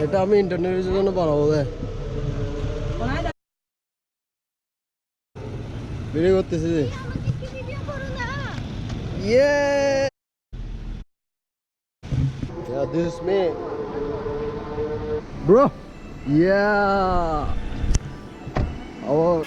এটা আমি ইন্টারনেটের জন্য বানাবো দে ভিডিও করতেছি Yeah! Yeah, this is me. Bro! Yeah! Oh.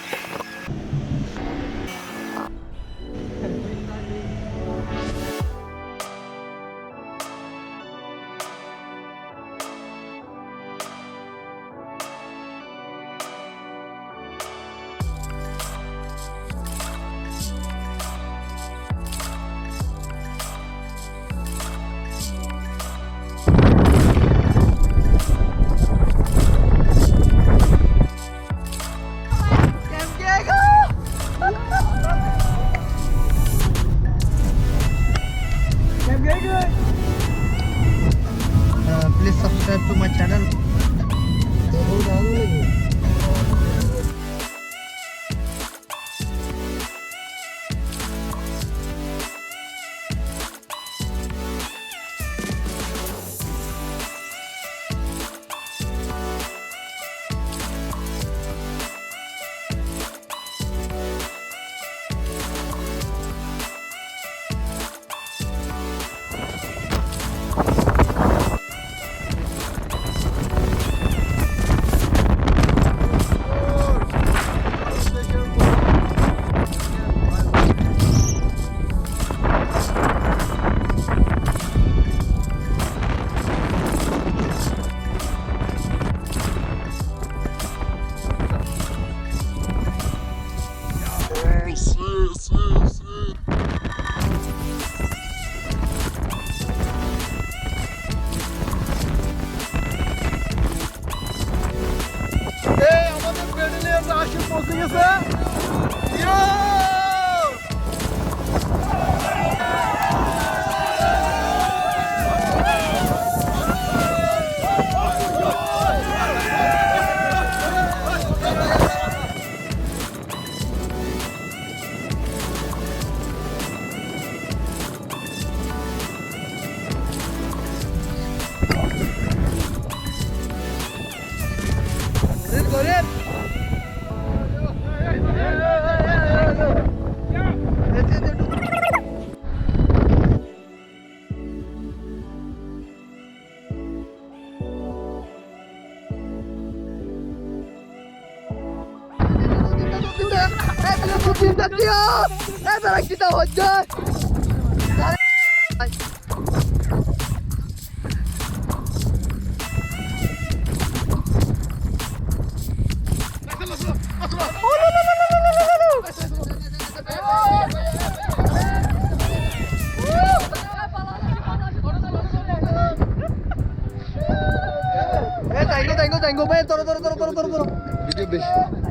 Please subscribe to my channel. kita hujan. Tengok, turun. Video best.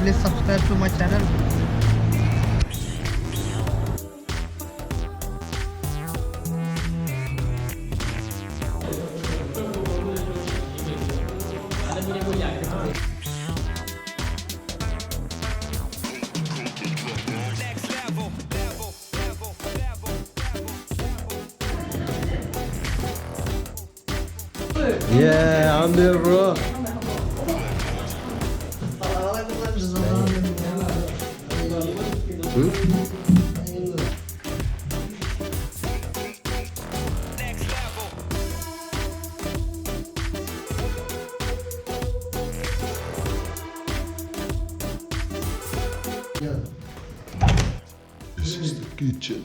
Please subscribe to my channel. Yeah, I'm there, bro. kitchen.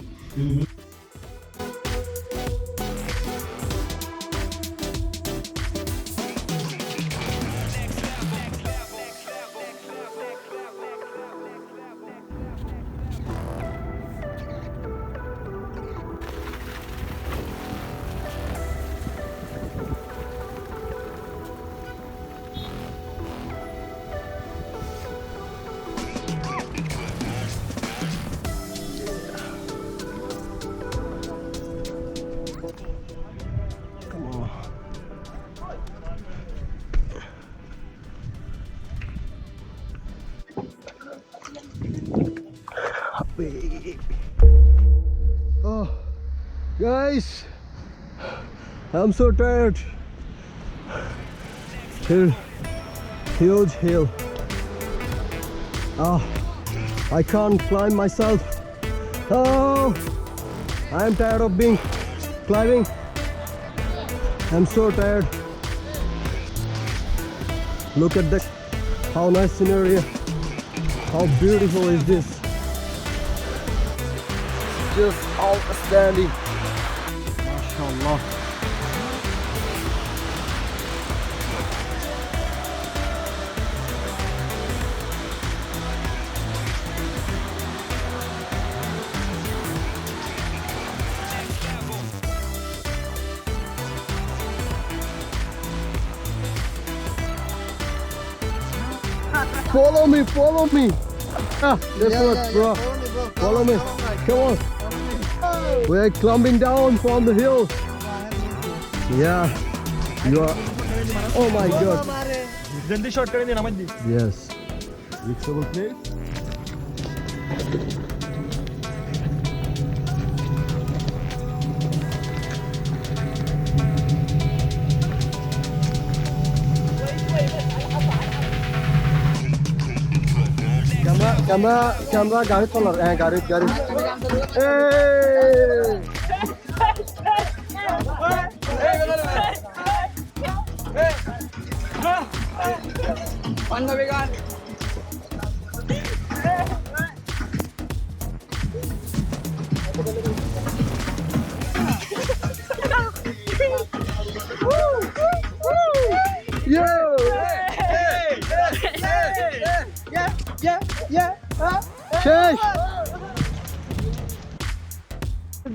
Oh, guys, I'm so tired. Huge hill. Oh, I can't climb myself. Oh, I'm tired of being climbing. I'm so tired. Look at that. How nice scenery. How beautiful is this? Just outstanding. MashaAllah. Follow me, follow me. Ah, that's what, bro. Follow me. Come on. We're climbing down from the hill. Yeah. You are. Oh my God. Yes. Reachable place. Camera, garit color, garit. Hey!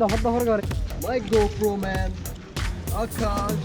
Dhofar my GoPro, man. Akash.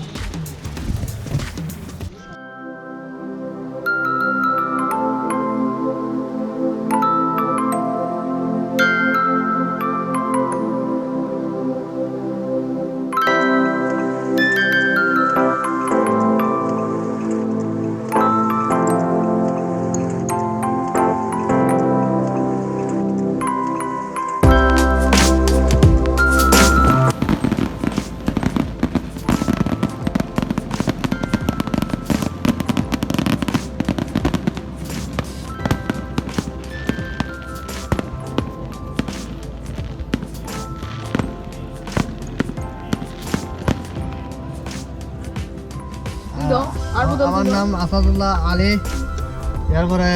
আমার নাম আসাদুল্লাহ আলী। এরপরে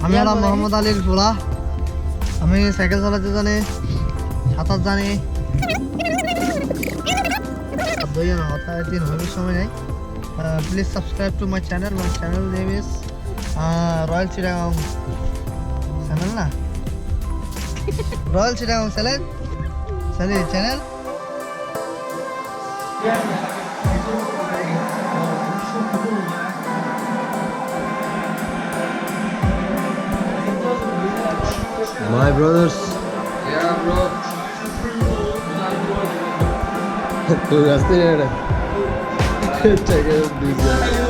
আমি হলাম মোহাম্মদ আলীর পোলা। আমি cycle চালাতে জানি, সাঁতার জানি। দিন হবে সময় নেই। Please subscribe to my channel. My channel name is royal Chittagong channel না royal Chittagong channel. My brothers. Yeah, bro. Tu gaste nada. Check out these guys.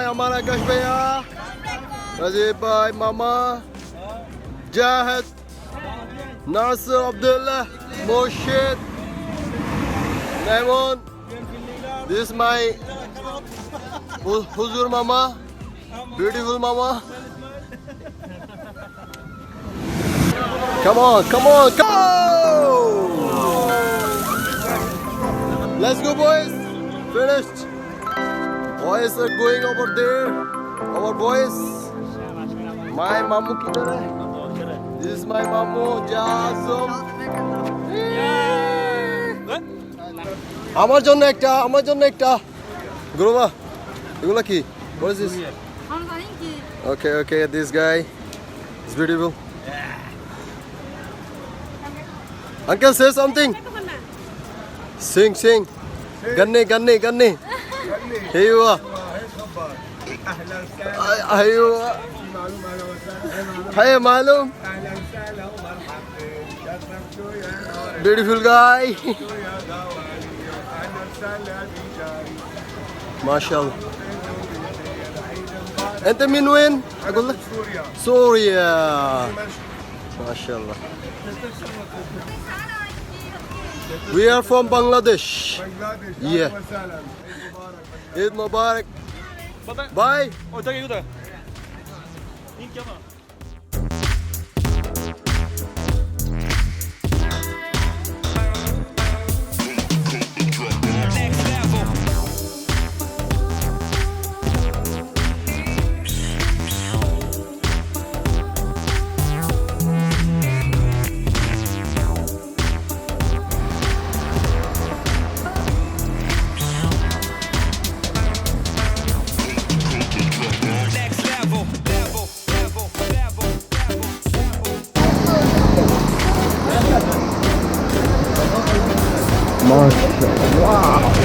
Aman Akash Bhaiya, Rajiv Bhai, Mama, Jahid, Nasir Abdullah, Moshid, Naimon. This is my Huzur Mama, beautiful Mama. Come on, come on, go! Let's go, boys. Finished. Boys are going over there. Our boys. My mamu kidhar hai? This is my mamu, Jazum. আমার জন্য একটা গুরুমা এগুলা কি what is this okay this guy is beautiful uncle say something sing ganne hey you hey malum beautiful guy MashaAllah. أنت من وين؟ أقول لك سوريا. MashaAllah. We are from Bangladesh. Yeah. Eid Mubarak. Bye. Wow.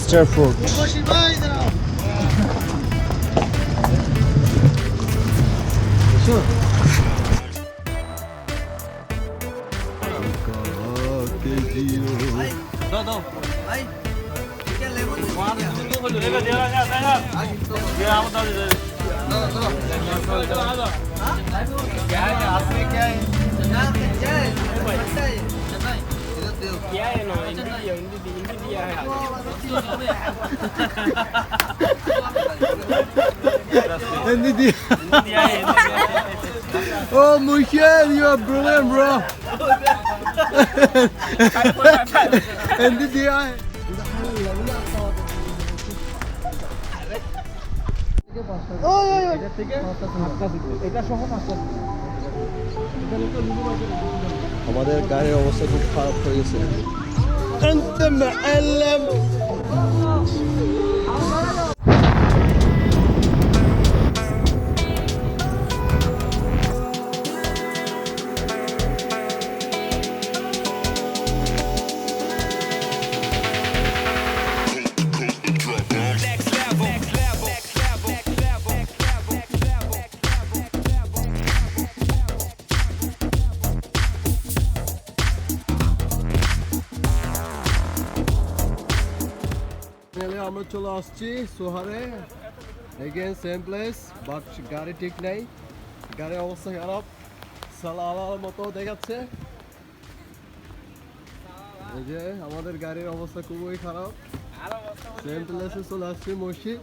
Star fruit. Oh, Michelle, you are brilliant, bro. আমাদের গাড়ির অবস্থা খুব খারাপ হয়ে গেছে أنت معلم আমরা চলে আসছি সোহারে again same place but গাড়ি ঠিক নাই গাড়ির অবস্থা খারাপ, সালালার মতো দেখাচ্ছে। এই যে আমাদের গাড়ির অবস্থা খুবই খারাপ। সেম প্লেসে চলে আসছি মসজিদ।